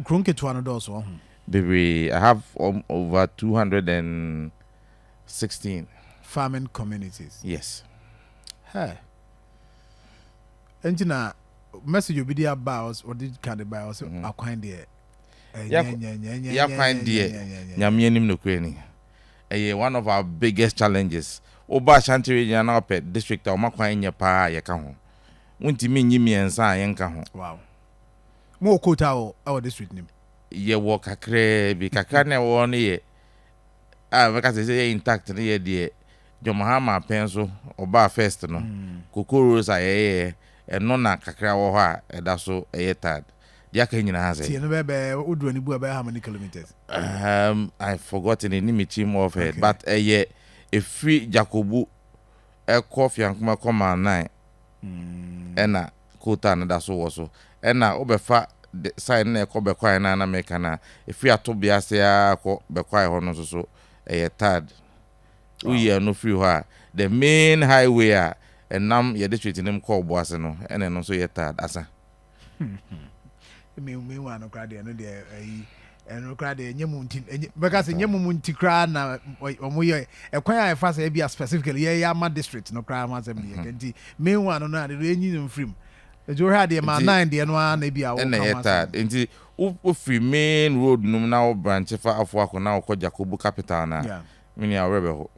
Krunke to another also. Baby, I have over 216 farming communities. Yes. Hey. Engineer, message you be there about or did kind of buy also acquire there. Yeah, find dear. Yamianim no queenie. One of our biggest challenges. Oba Ashanti Region now pet district or Maquine pa yakaho. Wunti mean yimi and sa yankaho. Wow. More quota our district name. Ye walk a crab, kakane one year. Because they say intact near dear. Jomahama pencil or bar first no. Kukurus are and nona kakra wa that's so a tad. Yakanya has it. Would do any how many kilometers? I've forgotten any meeting of it, but a year a free Jacobu a coffee and come 9 and a quota and that's also. And now Obefa sign a cobe quite an Americana. If we are to be a say, be quiet on so a tad. We are no free her. The main highway and now your district in them called Boasano and then also your tad as a. Me one crowd no there and crowd nyamunti because nyamunti cry na omoye ekwan fast e bia specifically ya ma district no cry ma say me enti me one no na de enyi no free ejo ha de ma 9 de no na bia wo kama enti wo free main road no na wo branch fa afo akona wo Jacobu capital na me ya rebe ho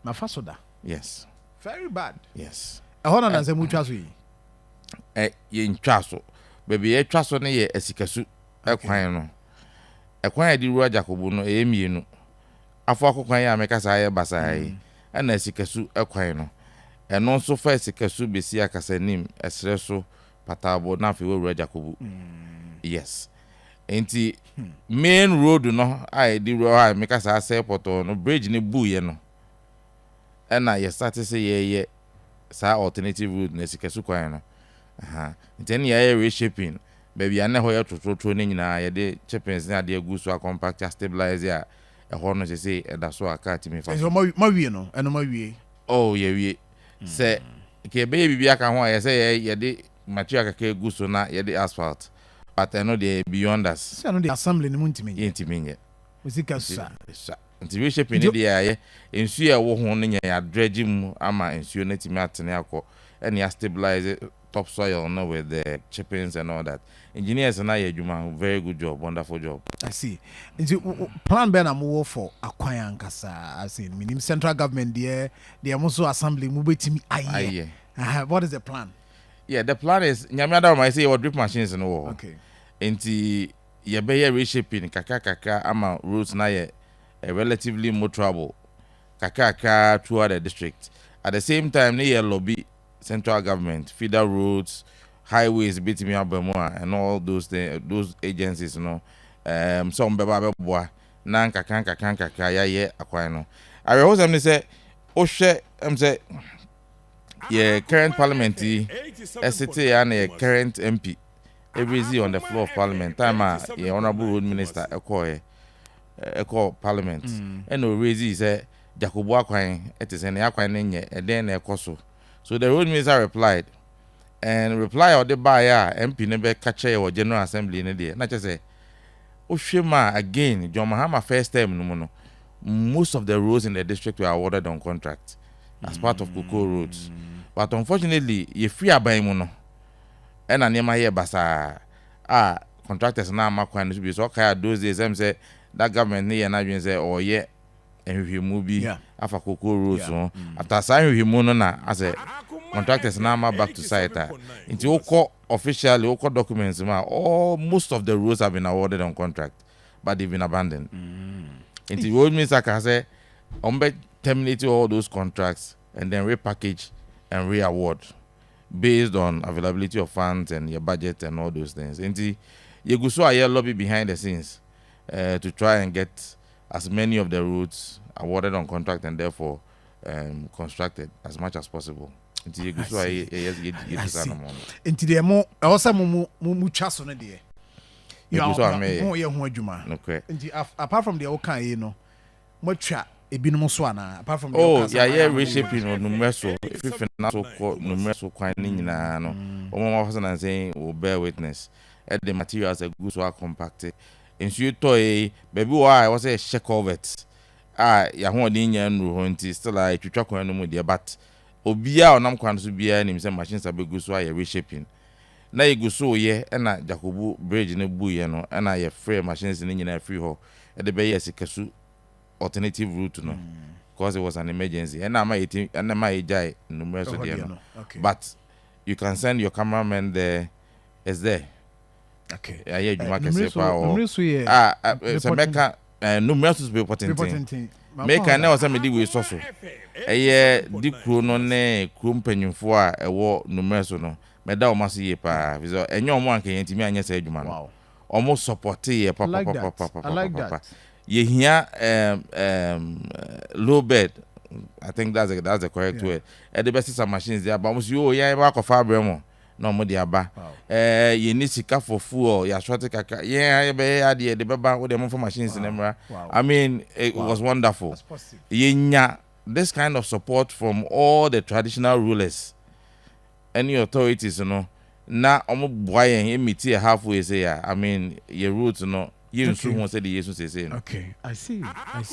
na fasoda. Yes, very bad. Yes, e ho na say mutwa so yi ye ntwa so baby e twa so ne ye asikasu ekwan no ekwan ya di ruwa Jacobu no mienu afọ akokwan ya mekasa ya basai na asikasu ekwan no eno nso fa asikasu besi akasanim esre so patabo na fe ruwa Jacobu. Yes, enti main road no ai di ruwa mekasa airport no bridge ne bu ye no na ye start say ye sa alternative route na asikasu kwan no. Then ya reshaping baby ane ho ya trotro ne nyina ya de chippings na de agu so compact stabilize ya e ho no say e da so aka ti me fa so ma wie no eno ma wie oh ye wie say ke baby bia ka ho ya say ya de material ka agu so na ya de asphalt but I know they beyond us say no the assembly ni muntimi ye musika sa nti reshaping ne de ya ensu ya wo ho ne ya dredge mu ama ensu na timi atene akọ and ya stabilize topsoil no with the chippings and all that. Engineers and I very good job, wonderful job. I see. Plan Ben am for Akwan Kasa. I see. Minim central government there. They are also assembly move to me. What is the plan? Yeah, the plan is Nyamada might say what drip machines and all. Okay. Enti ye be reshaping kaka ama roads na ye relatively more trouble. Kaka throughout the district. At the same time, they lobby central government, feeder roads, highways, betimi abemwa, and all those things, those agencies, you know. Some beba boy, nan kaka ya ye akwano. I always am say, Oshe, say, yeah, current parliament, SCT and a current MP, every day on the floor of parliament. Time, yeah, honorable road minister, echo parliament, and no raise say, Jacobu Akwan, it is an Akwan, and then a coso. So the road minister replied, and reply or the buyer MP never catch or General Assembly in a day. Not just say, Oshima again, John Mahama first time no. Most of the roads in the district were awarded on contract as part of Cocoa roads. But unfortunately, you free abai mono. And anema here basa contractors now makwan to be so kaya those days say that government here na say oh yeah. And we movie after Cocoa roads so after sign we mono na as a contractors now back to site into oko officially oko documents all most of the roads have been awarded on contract but they've been abandoned. Into road minister can say terminate all those contracts and then repackage and re-award based on availability of funds and your budget and all those things. Into you go so a lobby behind the scenes to try and get as many of the routes awarded on contract and therefore constructed as much as possible. Until you go so a into the more also mu chaso na de. You are apart from the okay, you know. Mucha ebinom so ana apart from the reshaping on numeso if na so called numeso kwan ni nyina no omo ma fasa na say will bear witness the materials a good so compact nsuo tɔ baabi wɔ a ɛwɔ sɛ ɛhyɛ culvert a yɛahoɔden nya nnuru hɔ nti still a ɛtwitwa kwan no mu deɛ but obiara ɔnam kwan so biara nim sɛ machines abɛgu so ayɛ reshaping na yɛgu so yɛ ɛna jacobu bridge no buyɛ no ɛna yɛfrɛ machines no nyinaa free hɔ ɛde bɛyɛ sikasu alternative route no because it was an emergency ɛna ma yɛgyae nnummerɛ so deɛ no but you can send your cameraman there is there okay ayɛ adwuma kɛseɛ paa sɛ mɛka nnummerɛ so bɛpɔ tenten mɛka ne wɔ sɛ mede wei sɔ so ɛyɛ di kuro no ne kuro mpanyimfoɔ a ɛwɔ nnummerɛ so no mɛda ɔma so yie paa fisɛ ɛnyɛ ɔmo anka yɛntumi anyɛ sɛ adwuma no ɔmo support yɛ papapapapapapa yɛhia low bed I think that's the correct word ɛde bɛsesa machines de aba ɔmo so yɛ bakɔfa abrɛ mo na ɔmo de aba yɛni sika for fuel yɛasɔte kaka yɛbɛyɛ adeɛ de bɛba wode mo fa machines no mmra I mean it was wonderful yɛnya this kind of support from all the traditional rulers any authorities no na omo boa yen emiti halfway say I mean your route no yen so ho say the yesu say no okay I see